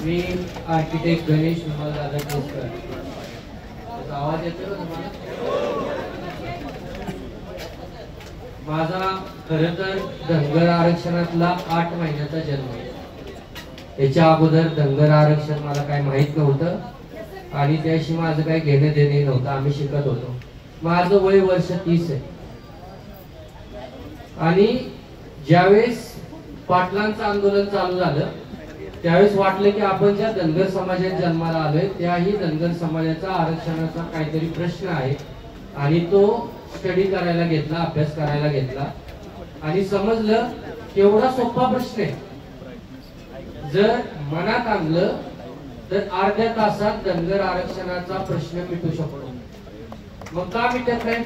मी architect Ganesh Vimal दादा केसकर. त्याचा आवाज येतो ना तुम्हाला? माझा खरं तर धनगर आरक्षणातला 8 महिन्याचा जन्म आहे. याच्या अगोदर धनगर आरक्षण मला काही माहित नव्हतं आणि त्याशी माझं काही घेणं देणे नव्हतं. आम्ही शिकत होतो. माझं वय वर्ष 30 आहे. आणि ज्यावेळेस पाटलांचं आंदोलन चालू झालं त्यावेळेस वाटलं की आपण ज्या धनगर समाजात जन्माला आलोय त्याही धनगर समाजाचा आरक्षणाचा काहीतरी प्रश्न आहे आणि तो स्टडी करायला घेतला, अभ्यास करायला घेतला आणि समजलं केवढा सोपा प्रश्न आहे. जर मनात आणलं तर अर्ध्या तासात धनगर आरक्षणाचा प्रश्न मिटू शकतो. मग का मिटत नाही?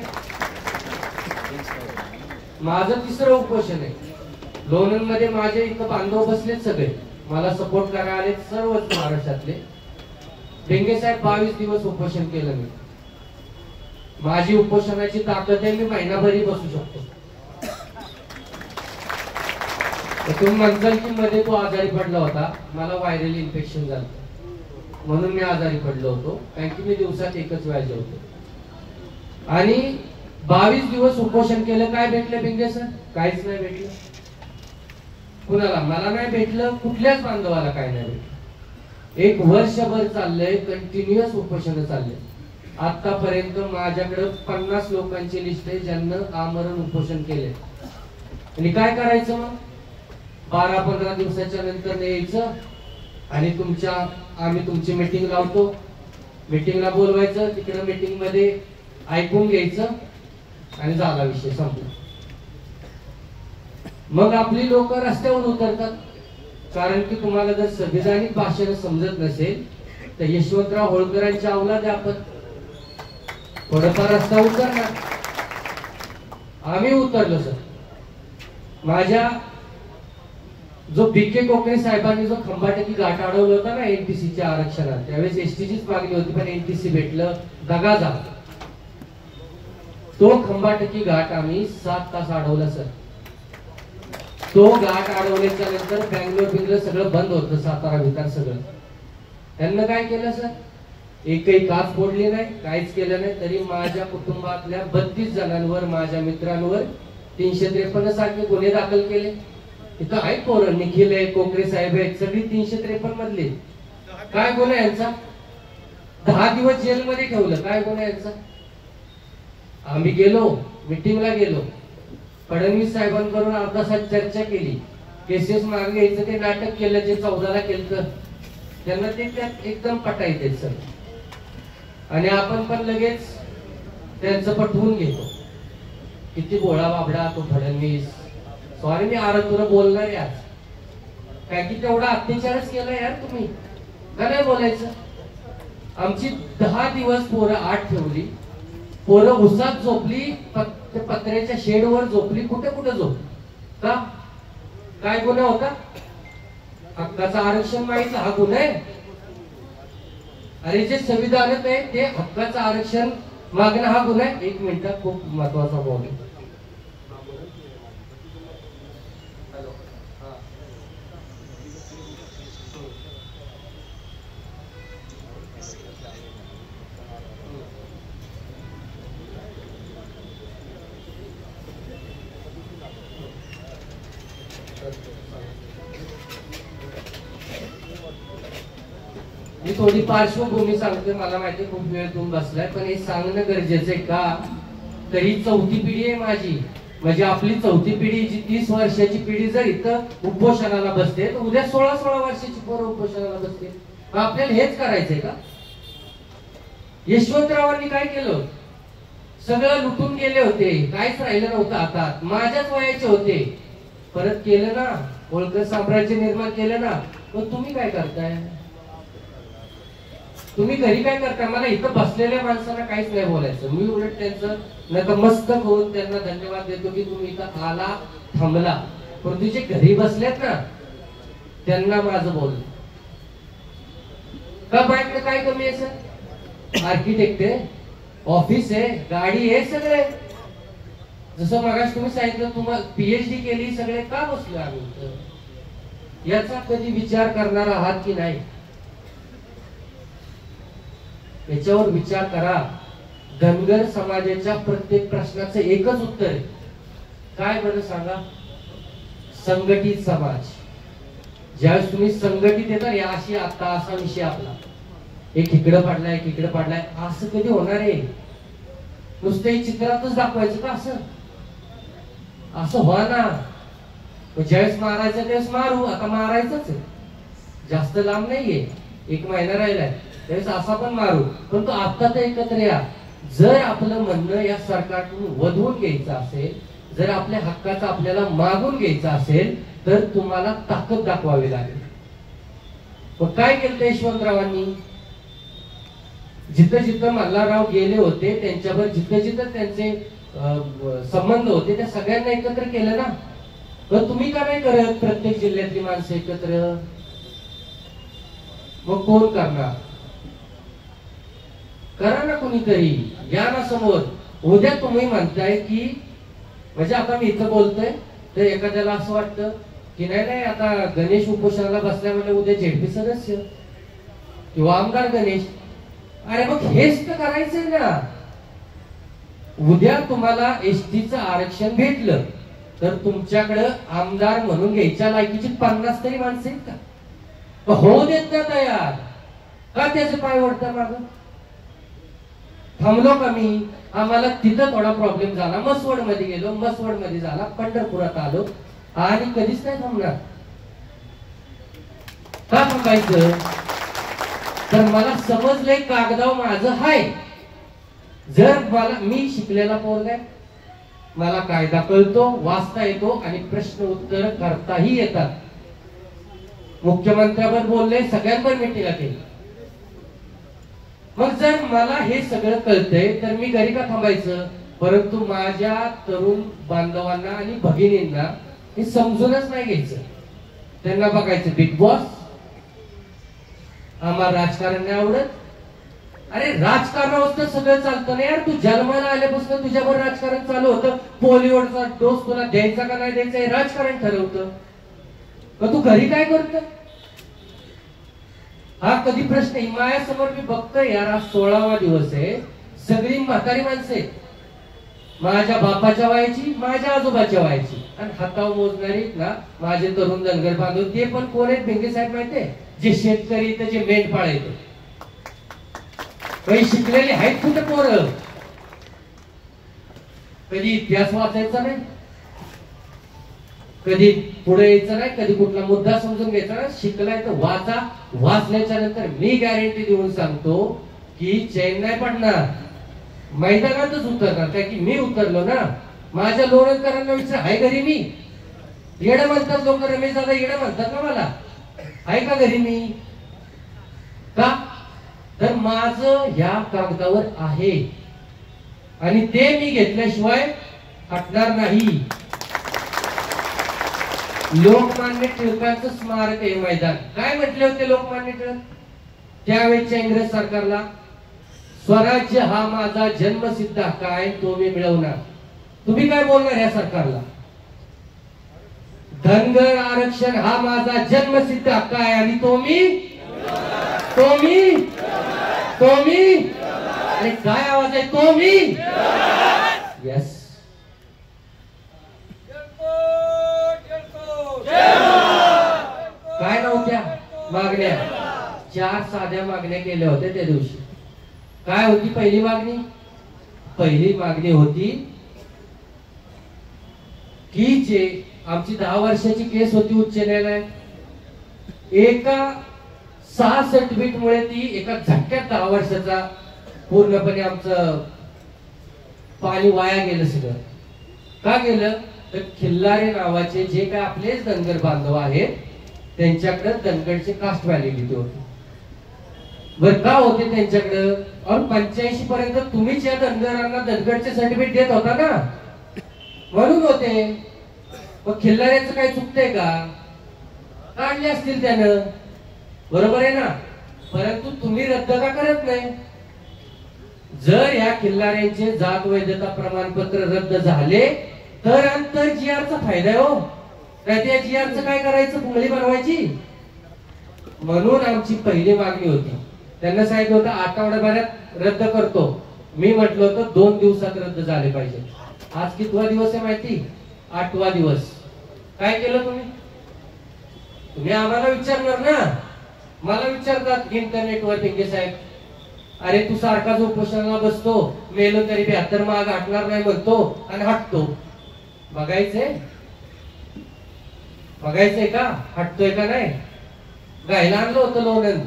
माझं 3रं उपोषण आहे. लोणंद मध्ये माझे इथं बांधव बसलेत सगळे, मला सपोर्ट करायला आले सर्वच महाराष्ट्रातले. डेंगे साहेब 22 दिवस उपोषण केलं मी. माझी उपोषणाची ताकद आहे, मी महिनाभरी बसू शकतो. तुम्ही म्हणताल की मध्ये तो आजारी पडला होता, मला व्हायरल इन्फेक्शन झालं म्हणून मी आजारी पडलो होतो, कारण की मी दिवसात एकच वेळा जेवतो. आणि 22 दिवस उपोषण केलं. काय भेटलं भिंगे सर? काहीच नाही भेटलं. कुणाला? मला नाही भेटलं, कुठल्याच बांधवाला काय नाही भेटलं. 1 वर्षभर चाललंय, कंटिन्युअस उपोषण चाललंय. आतापर्यंत माझ्याकडे 50 लोकांची लिस्ट आहे ज्यांना आमरण उपोषण केले. आणि काय करायचं मग? 12-15 दिवसाच्या नंतर यायचं आणि आम्ही तुमची मीटिंग लावतो. मीटिंगला बोलवायचं, तिकडे मीटिंग मध्ये ऐकून घ्यायचं आणि झाला विषय, संपला. मग आपली लोक रस्त्यावर उतरतात. कारण की तुम्हाला जर संविधानिक भाषेने समजत नसेल तर यशवंतराव होळकरांच्या अवलाद आपण थोडंफार रस्ता उतरणार. आम्ही उतरलो सर. माझ्या जो बीके कोकणे साहेबांनी जो खंबाटकी घाट अडवला होता ना एनटीसीच्या आरक्षणात, त्यावेळेस एसटीचीच मागणी होती पण एनटीसी भेटलं, दगा झाला. तो खंबाटकी घाट आम्ही 7 तास अडवला सर. तो घाट अडवल्याच्या नंतर बँगलोर सगळं बंद होतं, सातारा विकार सगळं. त्यांना काय केलं सर? एकही काच फोडली नाही, काहीच केलं नाही. तरी माझ्या कुटुंबातल्या 32 जणांवर, माझ्या मित्रांवर 353 सारखे गुन्हे दाखल केले. इथं आहेत पोरं, निखिल आहे, कोकरे साहेब आहेत, सगळी 353 मधले. काय गुन्हा यांचा? 10 दिवस जेलमध्ये ठेवलं. काय गुन्हा यांचा? आम्ही गेलो, मीटिंगला गेलो, फडणवीस साहेबांकडून अर्धा तास चर्चा केली. केसेस मागे घ्यायचं ते नाटक केलं जे 14ला केलं. त्यांना ते त्यात एकदम पटायचे सर. आणि आपण पण लगेच त्यांचं पटवून घेतो. किती गोळा बाबडा तो फडणवीस. सॉरी मी आरतुर बोलणार आहे आज, काय की तेवढा अत्याचारच केला यार तुम्ही, का नाही बोलायचं? आमची 10 दिवस पोरं आत ठेवली. पोरं उसात झोपली, पत्र्याच्या शेडवर झोपली, कुठे कुठे झोप. का? काय गुन्हा होता? हक्काचं आरक्षण माहिती हा गुन्हा आहे? अरे जे संविधानात आहे ते हक्काचं आरक्षण मागणं हा गुन्हा आहे? 1 मिनिट, खूप महत्वाचा पॉइंट. मी थोडी पार्श्वभूमी सांगते. मला माहिती खूप वेळ तुम्ही बसलाय, पण हे सांगणं गरजेचं आहे. का तर ही 4थी पिढी आहे माझी. म्हणजे आपली 4थी पिढी, जी 30 वर्षाची पिढी जर इथं उपोषणाला बसते तर उद्या 16 वर्षाची पोरं उपोषणाला बसते. आपल्याला हेच करायचंय का? यशवंतरावांनी काय केलं? सगळं लुटून गेले होते, काहीच राहिलं नव्हतं हातात. माझ्याच वयाचे होते, परत केलं ना, होळकर साम्राज्य निर्माण केलं ना. मग तुम्ही काय करताय? तुम्ही घरी काय करता? मला इथं बसलेल्या माणसांना काहीच नाही बोलायचं. मी उलट त्यांचं नतमस्तक होऊन त्यांना धन्यवाद देतो की तुम्ही इथं आला, थांबला. पण तुझे घरी बसलेत ना त्यांना माझं बोलणं का बाईकडे काय कमी आहे सर? आर्किटेक्ट आहे, ऑफिस आहे, गाडी आहे, सगळे. जसं मगाशी तुम्ही सांगितलं तुम्हाला पीएचडी केली, सगळे का बसलो आम्ही? याचा कधी विचार करणार आहात की नाही? याच्यावर विचार करा. धनगर समाजाच्या प्रत्येक प्रश्नाचं एकच उत्तर आहे. काय बरं सांगा? संघटित समाज. ज्यावेळेस तुम्ही संघटित येता, या अशी आता असा विषय आपला, एक इकडं पडलाय एक इकडं पडलाय, असं कधी होणार आहे? नुसतं चित्रातच दाखवायचं का? असं व्हा ना. ज्यावेळेस मारायचं त्यावेळेस मारू. आता मारायचंच आहे, जास्त लांब नाहीये, 1 महिना राहिलाय, त्यावेळेस असा पण मारू. पण तो आता तर एकत्र या. जर आपलं म्हणणं या सरकारकडून वधवून घ्यायचं असेल, जर आपल्या हक्काचं आपल्याला मागून घ्यायचं असेल, तर तुम्हाला ताकद दाखवावी लागेल. मग काय केलं यशवंतरावांनी? जिथं जिथं मल्हारराव गेले होते, त्यांच्यावर जिथं जिथं त्यांचे संबंध होते, त्या सगळ्यांना एकत्र केलं ना. तर तुम्ही का नाही करत प्रत्येक जिल्ह्यातली माणसं एकत्र? मग कोण करणार? करा ना कुणीतरी, या ना समोर. उद्या तुम्ही म्हणताय की, म्हणजे आता मी इथं बोलतोय तर एखाद्याला असं वाटतं की नाही नाही आता गणेश उपोषणाला बसल्यामुळे उद्या झेडपी सदस्य किंवा आमदार गणेश. अरे मग हेच तर करायचंय ना. उद्या तुम्हाला एसटीचं आरक्षण भेटलं तर तुमच्याकडे आमदार म्हणून घ्यायच्या लायकीची 50 तरी माणसं आहेत का? होऊ देत ना तयार का? त्याचे पाय ओढता मागं. थांबलो का मी? आम्हाला तिथं थोडा प्रॉब्लेम झाला, मसवड मध्ये गेलो, मसवड मध्ये झाला, पंढरपुरात आलो, आणि कधीच नाही थांबणार. का थांबायचं? तर मला समजलंय कागदाव माझं हाय. जर मी शिकलेला पोरगा आहे, मला कायदा कळतो, वाचता येतो आणि प्रश्न उत्तर करताही येतात. मुख्यमंत्र्यावर बोलले, सगळ्यांवर मिटिंग केली. मग जर मला हे सगळं कळतंय तर मी घरी का थांबायचं? परंतु माझ्या तरुण बांधवांना आणि भगिनींना हे समजूनच नाही घ्यायचं. त्यांना बघायचं बिग बॉस, आम्हाला राजकारण नाही आवडत. अरे राजकारणावर तर सगळं चालतं ना यार. तू जन्माला आल्यापासून तुझ्यावर राजकारण चालू होतं. पोलिओचा डोस तुला द्यायचा का नाही द्यायचा हे राजकारण ठरवतं. मग तू घरी काय करतो? हा कधी प्रश्न हिमायासमोर मी बघतोय यार. आज 16वा दिवस आहे. सगळी म्हातारी माणसं आहेत, माझ्या बापाच्या वयाची, माझ्या आजोबाच्या वयाची, आणि हातावर मोजणारी ना माझे तरुण धनगर बांधव. ते पण कोण आहेत भिंगे साहेब माहितीये? जे शेतकरी, तर जे मेंढपाळ आहेत. काही शिकलेले आहेत कुठे पोरं? कधी इतिहास वाचायचा नाही, कधी पुढे यायचं नाही, कधी कुठला मुद्दा समजून घ्यायचा नाही. शिकलाय तर वाचा. वाचल्याच्या नंतर मी गॅरंटी देऊन सांगतो की चैन नाही पडणार, मैदानातच उतरणार. काय की मी उतरलो ना. माझ्या लोणकरांना विचार, आहे घरी मी? येडं म्हणतात लोक, रमेश दादा येडं म्हणतात ना मला. आहे का घरी मी? का? तर माझं ह्या कागदावर आहे आणि ते मी घेतल्याशिवाय हटणार नाही. लोकमान्य टिळकांचं स्मारक आहे मैदान. काय म्हटले होते लोकमान्य टिळक त्यावेळेच्या इंग्रज सरकारला? स्वराज्य हा माझा जन्मसिद्ध हक्क आहे, तो मी मिळवणार. तुम्ही काय बोलणार या सरकारला? धनगर आरक्षण हा माझा जन्मसिद्ध हक्क आहे आणि तो मी अरे काय आवाज आहे? तो मी. यस. काय नव्हत्या मागण्या? 4 साध्या मागण्या केल्या होत्या त्या दिवशी. काय होती पहिली मागणी? पहिली मागणी होती की जे आमची 10 वर्षाची केस होती उच्च न्यायालयात, एका 66 फीट मुळे ती एका झटक्यात 10 वर्षाचा पूर्णपणे आमचं पाणी वाया गेलं सगळं. का गेलं? तर खिल्लारे नावाचे जे काय आपलेच धनगर बांधव आहेत त्यांच्याकडे धनगरचे कास्ट व्हॅलिडिटी होती. बर का होते त्यांच्याकडे? और 85 पर्यंत तुम्हीच या धनगरांना धनगरचे सर्टिफिकेट देत होता ना, म्हणून होते. मग खिल्लाऱ्याचं काही चुकतंय का? काढले असतील त्यानं, बरोबर आहे ना. परंतु तुम्ही रद्द का करत नाही? जर या खिल्लाऱ्यांचे जात वैधता प्रमाणपत्र रद्द झाले तर अंतर जीआरचा फायदा आहे हो. नाही त्या जीआरचं काय करायचं? पुंगळी बनवायची. म्हणून आमची पहिली मागणी होती त्यांना सांगितलं होतं आठवड्याभरात रद्द करतो. मी म्हटलं होतं 2 दिवसात रद्द झाले पाहिजे. आज कितवा दिवस आहे माहिती? 8वा दिवस. काय केलं तुम्ही? तुम्ही आम्हाला विचारणार ना, मला विचारतात इंटरनेटवर पिंगे साहेब, अरे तू सारखाच उपोषणाला बसतो, मेलो तरी 72 माग हटणार नाही म्हणतो आणि हटतो. बघायचंय का हटतोय का नाही? गायला आणलं होतं लोणंद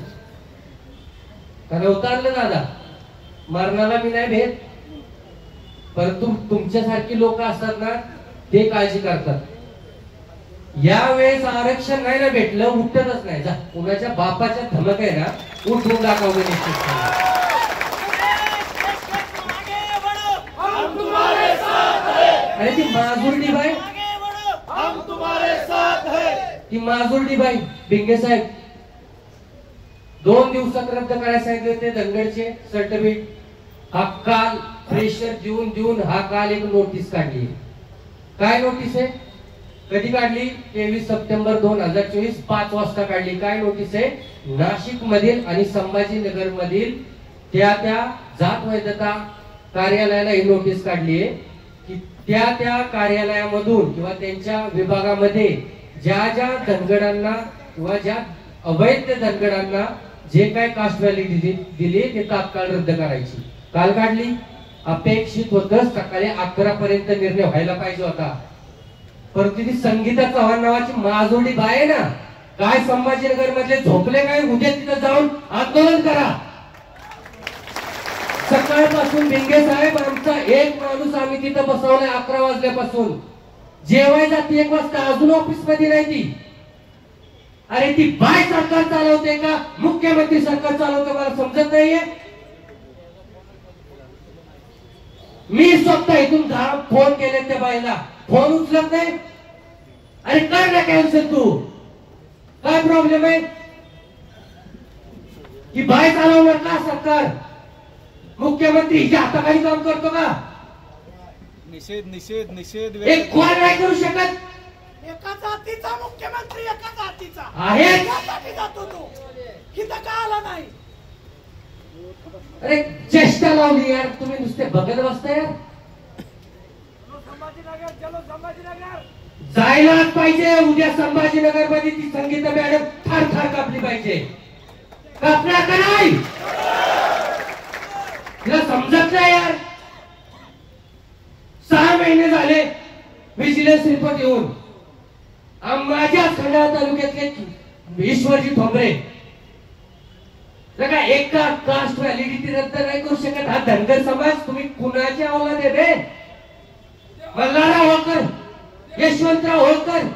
का नव्हतं आणलं दादा? मरणाला मी नाही भेट, परंतु तुमच्यासारखी लोक असतात ना ते काळजी करतात. यावेळेस आरक्षण नाही ना भेटलं, उठतच नाही. जा कुणाच्या बापाच्या धमक आहे ना, उठून दाखवलं निश्चित. अरे ती माजुर्डी बाई, हम तुम्हारे साथ है. ती माजुर्डी बाई भिंगे साहेब 2 दिवसात रद्द करायला सांगितले होते धनगडचे सर्टिफिकेट. हा काल प्रेशर देऊन हा काल एक नोटीस काढली. काय नोटीस आहे? कधी काढली? 23 सप्टेंबर 2024 5 वाजता काढली. काय नोटीस आहे? नाशिक मधील आणि संभाजीनगर मधील त्या जात वैधता कार्यालयाला ही नोटीस काढली आहे की त्या कार्यालयामधून किंवा त्यांच्या विभागामध्ये ज्या धनगडांना किंवा ज्या अवैध धनगडांना जे काय कास्ट व्हॅलिडिटी दिली ते तात्काळ रद्द करायची. काल काढली. अपेक्षित होतं सकाळी 11 पर्यंत निर्णय व्हायला पाहिजे होता, परंतु ती संगीता चव्हाण नावाची माजुर्डी बाय आहे ना, काय संभाजीनगर मधले झोपले काय? उद्या तिथं जाऊन आंदोलन करा. सकाळपासून भिंगे साहेब आमचा एक माणूस आम्ही तिथं बसवलाय 11 वाजल्यापासून. जेवाय जाते 1 वाजता, अजून ऑफिस मध्ये नाही ती. अरे ती बाय सरकार चालवते का मुख्यमंत्री सरकार चालवते मला समजत नाहीये. मी स्वतः इथून फोन केले त्या बाईला, फोन उचलत नाही. अरे कर ना कॅन्सल, तू काय प्रॉब्लेम आहे? की बाय चालवणार का सरकार? मुख्यमंत्री हिच्या हाताखाली काम करतो का? निषेध निषेध निषेध. एक कोण नाही करू शकत. एका जातीचा मुख्यमंत्री एका जातीचा आहे. त्यासाठी जातो तो, इथं का आला नाही? अरे चेष्टा लावली यार, तुम्ही नुसते बघत बसता यार. संभाजीनगर, चलो संभाजीनगर जायलाच पाहिजे. उद्या संभाजीनगर मध्ये ती संगीता मॅडम ठार कापली पाहिजे. कापणार का नाही? तिला समजत नाही यार. 6 महिने झाले विजिलन्स रिपोर्ट येऊन. माझ्या खंडाळा तालुक्यातले ईश्वरजी ठोंबरे का एका कास्ट व्हॅलिडिटी रद्द नाही करू शकत. हा धनगर समाज तुम्ही कुणाचे औलाद आहे रे? मल्हारराव होळकर, यशवंतराव होळकर,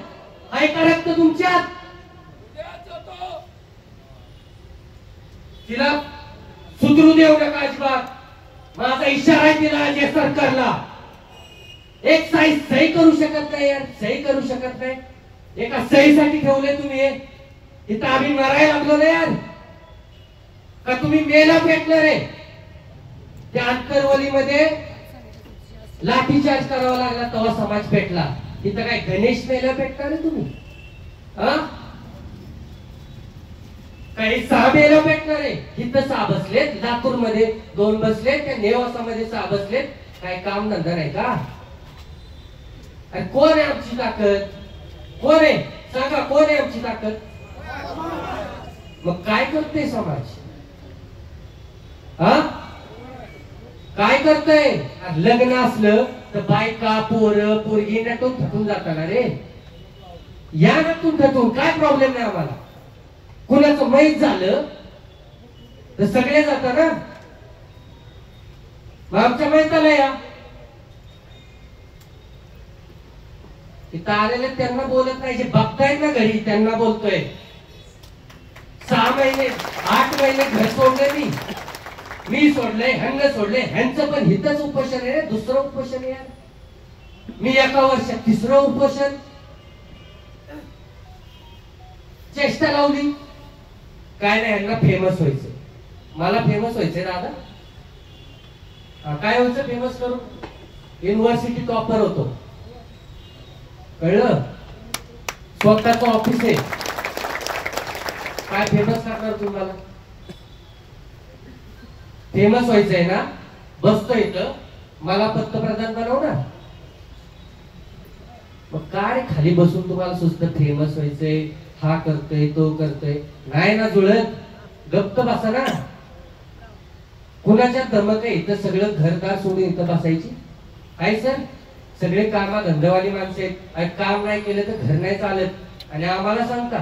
आहे का रक्त तुमच्यात? तिला सुधरू देऊ नका अजिबात. माझा इशारा आहे तिला या सरकारला. एक सही करू शकत नाही यार, सही करू शकत नाही. एका सहीसाठी ठेवले तुम्ही. इथं आम्ही मरायला लागलो ना यार, का तुम्ही मेला पेटणार आहे? त्या अंतरवलीमध्ये लाठीचार्ज करावा लागला तेव्हा समाज पेटला. इथं काय गणेश मेला पेटणार आहे तुम्ही? काही 6 मेला पेटणार आहे. इथं 6 बसलेत, लातूर मध्ये 2 बसलेत, त्या नेवासामध्ये 6 बसलेत. काय काम धंदा नाही का? आणि कोण आहे आमची ताकद? कोण आहे सांगा? कोण आहे आमची ताकद? मग काय करते समाज? काय करतय? लग्न असलं तर बायका पोरं पोरगी नटून थकून जातात ना रे. या नटून थकून काय प्रॉब्लेम नाही आम्हाला. कुणाचं मैत झालं तर सगळे जातात ना. मग आमच्या मैताला या. इथं आलेले त्यांना बोलत नाही, जे बघतायत ना घरी त्यांना बोलतोय. 6 महिने 8 महिने घर सोडले मी सोडले, हंग सोडले. ह्यांचं पण हितच उपोषण आहे, दुसरं उपोषण आहे. मी एका वर्षात 3रं उपोषण. चेष्टा लावली. काय नाही, ह्यांना फेमस व्हायचं. मला फेमस व्हायचंय दादा. काय व्हायचं फेमस करून? युनिव्हर्सिटी टॉपर होतो, कळलं? स्वतःचं ऑफिस आहे. काय फेमस करणार तुम्हाला? फेमस व्हायचंय ना, बसतो इथं, मला पंतप्रधान बनव ना. मग काय खाली बसून तुम्हाला सुस्त फेमस व्हायचंय, हा करतोय तो करतोय, नाही ना जुळत, गप्प बसा ना. कुणाच्या दमक आहे इथं सगळं घरदार सोडून इथं बसायची? काय सर, सगळे कामा धंदेवाली माणसं आहेत, आणि काम नाही केलं तर घर नाही चालत, आणि आम्हाला सांगता.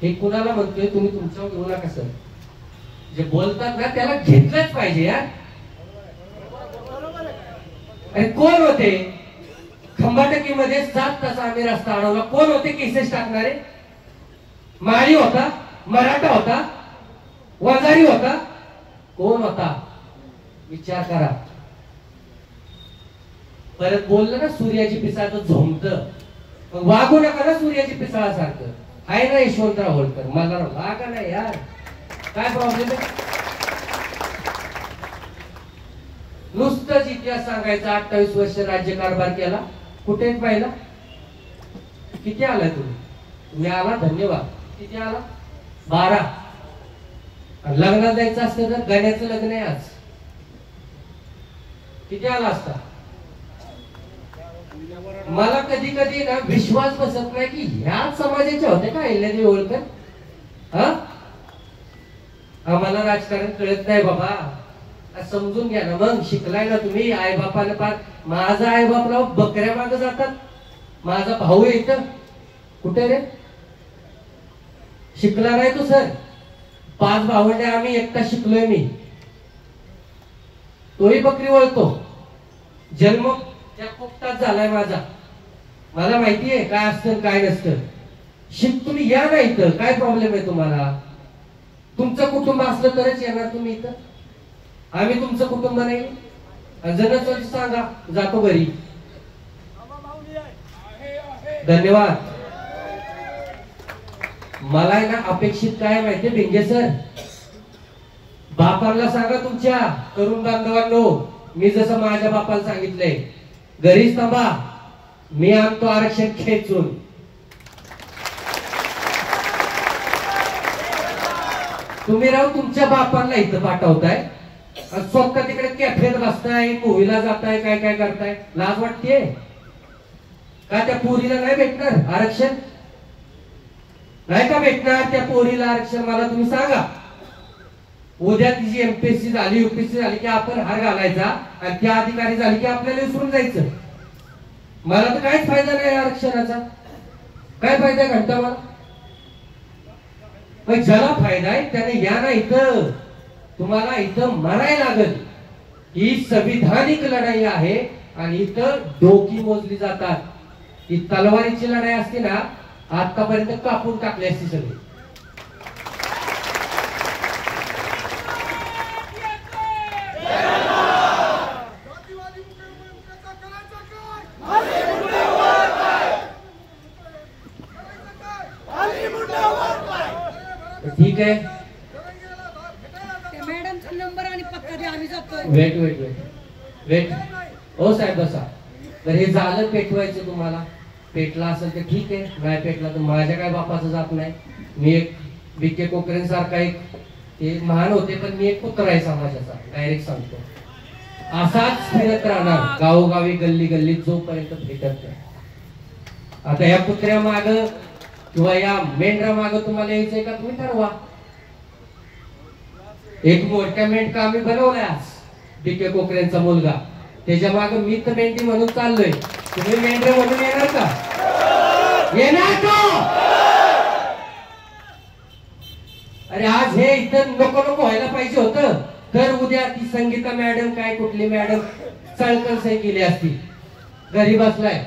हे कुणाला म्हणतोय, तुम्ही तुमच्यावर घेऊ नका सर. जे बोलतात ना त्याला घेतलंच पाहिजे यार. आणि कोण होते खंबाटकीमध्ये 7 तास आम्ही रस्ता अडवला? कोण होते केसेस टाकणारे? माळी होता, मराठा होता, वंजारी होता, कोण होता? विचार करा. परत बोललं ना सूर्याची पिसाळ झोमत, मग वागू नका ना सूर्याची पिसाळासारखं. आहे ना यशवंतराव होळकर, मला लागा नाही यार, काय प्रॉब्लेम आहे? नुसतंच इतिहास सांगायचा. 28 वर्ष राज्यकारभार केला, कुठे पाहिला? किती आलाय तुम्ही? तुम्ही आला, धन्यवाद. किती आला? 12. लग्नात जायचं असतं तर गाण्याचं लग्न आहे आज, किती आला असता? मला कधी कधी ना विश्वास बसत नाही की ह्याच समाजाच्या होत्या का अहिल्यादेवी होळकर. हा, आम्हाला राजकारण कळत नाही बाबा, समजून घ्या ना. मग शिकलाय ना तुम्ही, आई बापाला पार. माझा आई बापला बकऱ्या मागे जातात, माझा भाऊ आहे इथं, कुठे रे? शिकला नाही तू सर? 5 भावंडे आम्ही, एकटा शिकलोय मी, तोही बकरी वळतो. जन्म त्या कोकटात झालाय माझा, मला माहितीये काय असतं काय नसतं. शिक, तुम्ही या ना इथं, काय प्रॉब्लेम आहे तुम्हाला? तुमचं कुटुंब असलं तरच येणार तुम्ही इथं. आम्ही तुमचं कुटुंब नाही. जण सांगा, जातो घरी. धन्यवाद. मला ना अपेक्षित काय माहितीये भिंगे सर, बापांना सांगा तुमच्या, तरुण बांधवांनो, मी जसं माझ्या बापाला सांगितलंय, घरीच थांबा, मी आणतो आरक्षण खेचून. तुम्ही राव तुमच्या बापांना इथं पाठवताय, स्वतः तिकडे कॅफेत बसताय, मूवीला जाताय, काय काय करताय. लाज वाटतेय का? त्या पोरीला नाही भेटणार आरक्षण? नाही का भेटणार त्या पोरीला आरक्षण? मला तुम्ही सांगा. उद्या तिची एमपीएससी झाली, यूपीएससी झाली की आपण हार घालायचा, आणि त्या अधिकारी झाली की आपल्याला विसरून जायचं. मला तर काहीच फायदा नाही आरक्षणाचा. काय फायदा घंटा मला? पण ज्याला फायदा आहे त्याने या ना इथं. तुम्हाला इथं मरायला लागल. ही संविधानिक लढाई आहे, आणि इथं डोकी मोजली जातात. ही तलवारीची लढाई असते ना, आतापर्यंत कापून टाकली असती सगळी. ठीक आहे, मॅडमचा नंबर आणि पत्ता द्या, आम्ही जातोय. Wait wait wait wait. हो साहेब बसा. तर हे झालं पेटवायचं तुम्हाला. पेटला असेल तर ठीक आहे, नाही पेटला तर माझ्या काय बापाचं जात नाही. मी एक बीके कोकरेन सारखा एक, ते महान होते पण मी एक पुत्र आहे समाजाचा, डायरेक्ट सांगतो. असाच फिरत राहणार गावोगावी, गल्ली गल्लीत, जोपर्यंत भेटत नाही. आता या कुत्र्या माग किंवा या मेंढरा माग तुम्हाला यायचंय का? तुम्ही ठरवा. एक मोठ्या मेंढका आम्ही बनवलाय आज, बीके कोकरेंचा मुलगा, त्याच्या माग मी तर मेंढी म्हणून चाललोय. तुम्ही मेंढरे म्हणून येणार का? येणार का? अरे आज हे इथं नको नको व्हायला पाहिजे होतं, तर उद्या ती संगीता मॅडम काय कुठली मॅडम चळकळ सही केली असती. घरी बसलाय,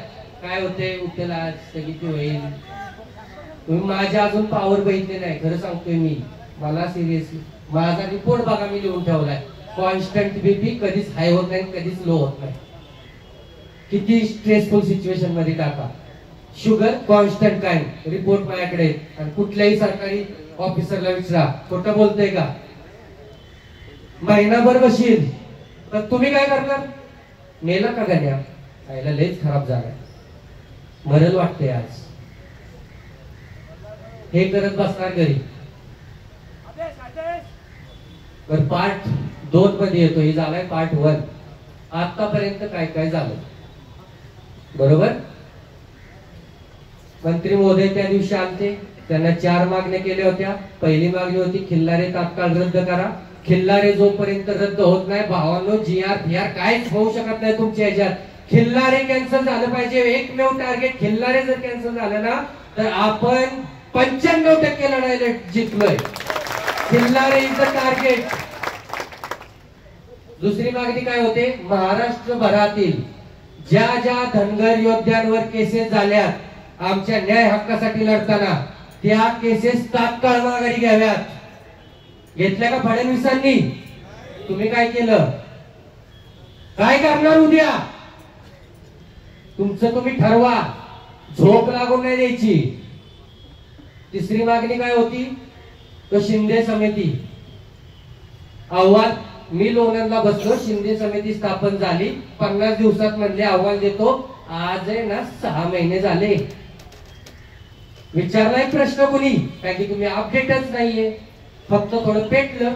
काय होते उठला स्थगिती होईल. तुम्ही माझ्या अजून पावर बघितले नाही, खरं सांगतोय मी. मला सिरियसली माझा रिपोर्ट बघा, मी लिहून ठेवलाय. कॉन्स्टंट बीपी कधीच हाय होत नाही, कधीच लो होत नाही. किती स्ट्रेसफुल सिच्युएशन मध्ये टाका. शुगर कॉन्स्टंट काय, रिपोर्ट माझ्याकडे. आणि कुठल्याही सरकारी ऑफिसरला विचारा, खोटं बोलतोय का? महिनाभर बशील तर तुम्ही काय करणार? मेला का गण्या? आईला लयच खराब झालाय, मरल वाटते आज. हे करत बसणार घरी. तर पार्ट 2 मध्ये येतो. हे झालाय पार्ट 1. आतापर्यंत काय काय झालं बरोबर. मंत्री महोदय त्या दिवशी आलते. त्यांना 4 मागण्या केल्या होत्या. पहिली मागणी होती खिल्लारे तात्काळ रद्द करा. खिल्लारे जोपर्यंत रद्द होत नाही भावांनो, GR काहीच होऊ शकत नाही तुमच्या ह्याच्यात. खिल्लारे कॅन्सल झालं पाहिजे. एकमेव टार्गेट खिल्लारे जर कॅन्सल झालं ना तर आपण 95% लढायला जिंकलोय. Khillare is the target. दुसरी मागणी काय होते, महाराष्ट्रभरातील ज्या ज्या धनगर योद्ध्यांवर केसेस झाल्यात आमच्या न्याय हक्कासाठी लढताना त्या केसेस तात्काळ माघारी घ्याव्यात. घेतल्या का फडणवीसांनी? तुम्ही काय केलं? काय करणार उद्या? तुमचं तुम्ही ठरवा. झोप लागून नाही द्यायची. तिसरी मागणी काय होती, तो शिंदे समिती अहवाल. मी लोणंदला बसलो. शिंदे समिती स्थापन झाली. 50 दिवसात म्हणले अहवाल देतो. आज आहे ना 6 महिने झाले. विचारलाय प्रश्न कोणी? कारण की तुम्ही अपडेटच नाहीये. फक्त थोडं पेटलं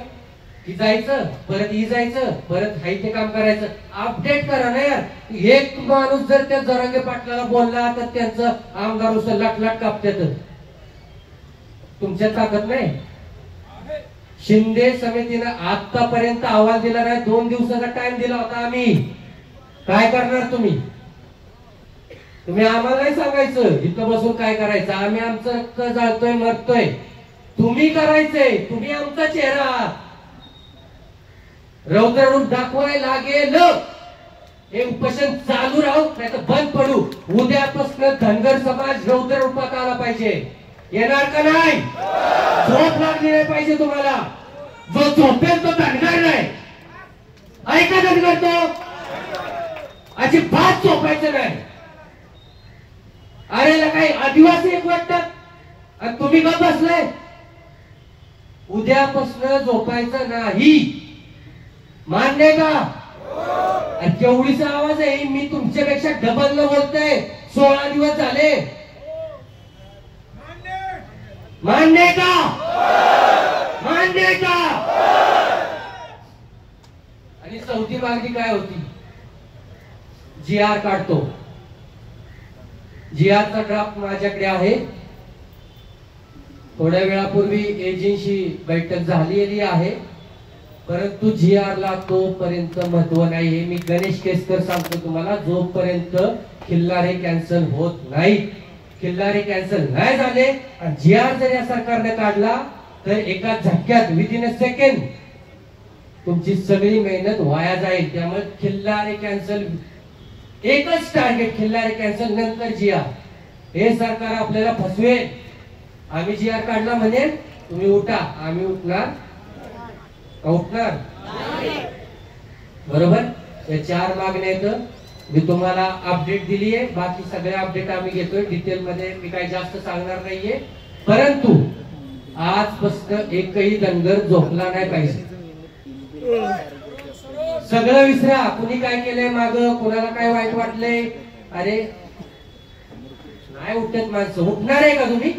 की जायचं, परत जायचं, परत हाय ते काम करायचं. अपडेट करा ना यार. एक माणूस जर त्या जरांगे पाटलाला बोलला तर त्यांचं आमदार उसं लाट कापतात. तुमच्यात ताकद नाही. शिंदे समितीनं आतापर्यंत अहवाल दिला नाही. 2 दिवसाचा टाइम दिला होता आम्ही. काय करणार तुम्ही? तुम्ही आम्हाला नाही सांगायचं इथं बसून काय करायचं. आम्ही आमचं रक्त जाळतोय, मरतोय. तुम्ही करायचंय. तुम्ही आमचा चेहरा आहात. रौद्र रूप दाखवायला लागेल. हे उपोषण चालू राहू नाही तर बंद पडू. उद्यापासून धनगर समाज रौद्र रूपात आला पाहिजे. येणार का नाही? झोप लागली नाही पाहिजे तुम्हाला. जो झोपेल तो धनगर नाही. ऐका धनगर, तो अजिबात झोपायचं नाही. अरे काही आदिवासी एक वाटतात आणि तुम्ही का बसलाय? उद्यापासून झोपायचं नाही. मान्य का? केवढीचा आवाज आहे. मी तुमच्यापेक्षा डबल न बोलतोय. 16 दिवस झाले. मान्य का? मान्य का? आणि चौथी मागणी काय होती? GR काढतो. GR चा ड्राफ्ट माझ्याकडे आहे. थोड्या वेळापूर्वी एजन्सी बैठक झालेली आहे. परंतु GR ला तोपर्यंत महत्व नाही. हे मी गणेश केसकर सांगतो तुम्हाला. जोपर्यंत खिल्लारे कॅन्सल होत नाही, खिल्लारे कॅन्सल नाही झाले आणि GR जर या सरकारने काढला तर एका झटक्यात विदिन अ सेकंड तुमची सगळी मेहनत वाया जाईल. त्यामुळे खिल्लारे कॅन्सल, एकच टार्गेट खिल्लारे कॅन्सल, नंतर GR. हे सरकार आपल्याला फसवेल. आम्ही GR काढला म्हणजे तुम्ही उठा. आम्ही उठणार बरोबर. या 4 मागण्या आहेत. मी तुम्हाला अपडेट दिली आहे. बाकी सगळे अपडेट आम्ही घेतोय डिटेल मध्ये. मी काही जास्त सांगणार नाहीये. परंतु आजपासून एकही धनगर झोपला नाही पाहिजे. सगळं विसरा. कुणी काय केलंय माग, कोणाला काय वाईट वाटलंय. अरे नाही उठत माणसं. उठणार आहे का तुम्ही?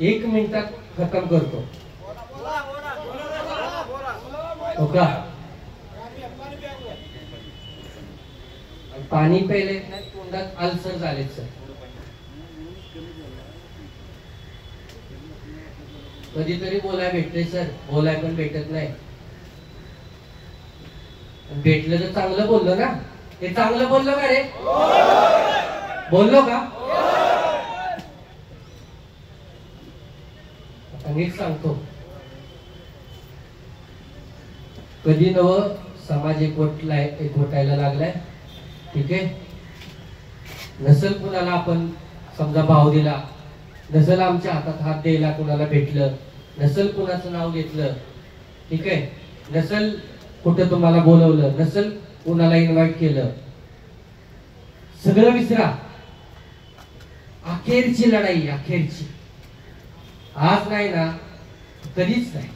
1 मिनिटात खतम करतो. हो का? पाणी प्यायले तोंडात अल्सर झाले सर. कधीतरी बोलाय भेटते सर. बोलाय पण भेटत नाही. भेटलं तर चांगलं बोललो ना. ते चांगलं बोललो का रे? बोललो का? नीट सांगतो. कधी नव समाज एकवटायला लागलाय. ठीक आहे. नसल कुणाला आपण समजा भाव दिला, नसल आमच्या हातात हात द्यायला कुणाला भेटलं, नसल कुणाचं नाव घेतलं, ठीक आहे, नसल कुठं तुम्हाला बोलवलं, नसल कुणाला इन्व्हाइट केलं, सगळं विसरा. अखेरची लढाई, अखेरची. आज नाही ना, कधीच नाही.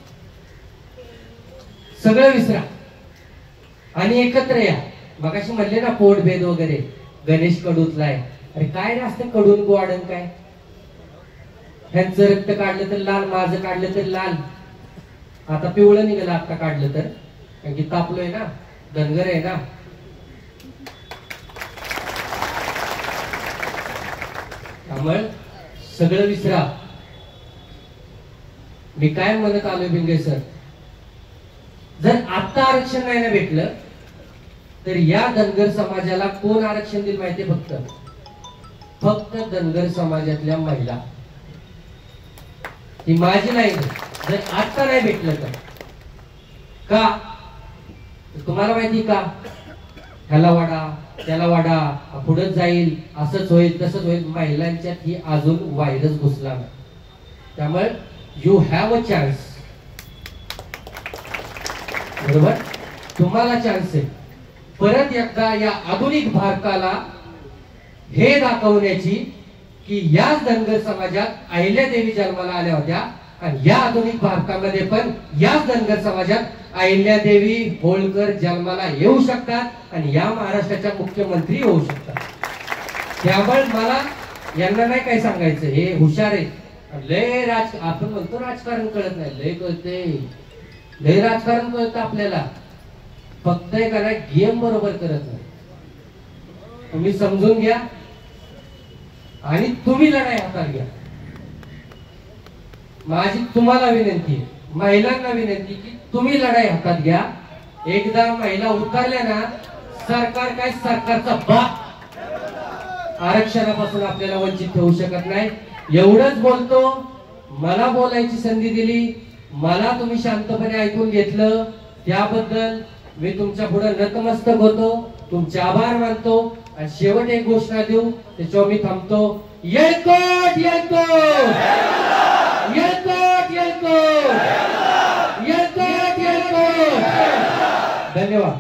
सगळं विसरा आणि एकत्र या. मगाशी म्हणले ना पोटभेद वगैरे, गणेश कडूतलाय. अरे काय रे असतं कडून गोवाडन काय? ह्यांचं रक्त काढलं तर लाल, माझं काढलं तर लाल. आता पिवळं निघालं आता काढलं तर, कारण की तापलोय ना, धनगर आहे ना. त्यामुळे सगळं विसरा. मी काय म्हणत आलोय भिंगे सर, जर आता आरक्षण नाही ना भेटलं तर या धनगर समाजाला कोण आरक्षण देईल माहितीये? फक्त धनगर समाजातल्या महिला. ही माझी नाही, जर आता नाही भेटलं तर. का? तुम्हाला माहिती का? ह्याला वाडा त्याला वाडा, पुढे जाईल, असंच होईल तसंच होईल. महिलांच्यात ही अजून व्हायरस घुसला नाही. त्यामुळे यू हॅव अ चान्स. बरोबर, तुम्हाला चान्स आहे परत एकदा या आधुनिक भारताला हे दाखवण्याची की याच धनगर समाजात अहिल्यादेवी जन्माला आल्या होत्या आणि या आधुनिक भारतामध्ये पण याच धनगर समाजात अहिल्यादेवी होळकर जन्माला येऊ शकतात आणि या महाराष्ट्राच्या मुख्यमंत्री होऊ शकतात. त्यामुळे मला यांना नाही काय सांगायचं, हे हुशार आहे. लय आपण म्हणतो राजकारण कळत नाही, लय कळते, लय राजकारण कळतं आपल्याला. फक्त एखादा गेम बरोबर करत नाही. तुम्ही समजून घ्या आणि तुम्ही लढाई हातात घ्या. माझी तुम्हाला विनंती आहे, महिलांना विनंती की तुम्ही लढाई हातात घ्या. एकदा महिला उतरल्या ना, सरकार काय सरकारचा बाप आरक्षणापासून आपल्याला वंचित ठेवू शकत नाही. एवढंच बोलतो. मला बोलायची संधी दिली, मला तुम्ही शांतपणे ऐकून घेतलं, त्याबद्दल मी तुमच्या पुढे नतमस्तक होतो. तुमचे आभार मानतो आणि शेवट एक घोषणा देऊ, त्याच्यावर मी थांबतो. येळकोट येळकोट येळकोट येळकोट येळकोट येळकोट. धन्यवाद.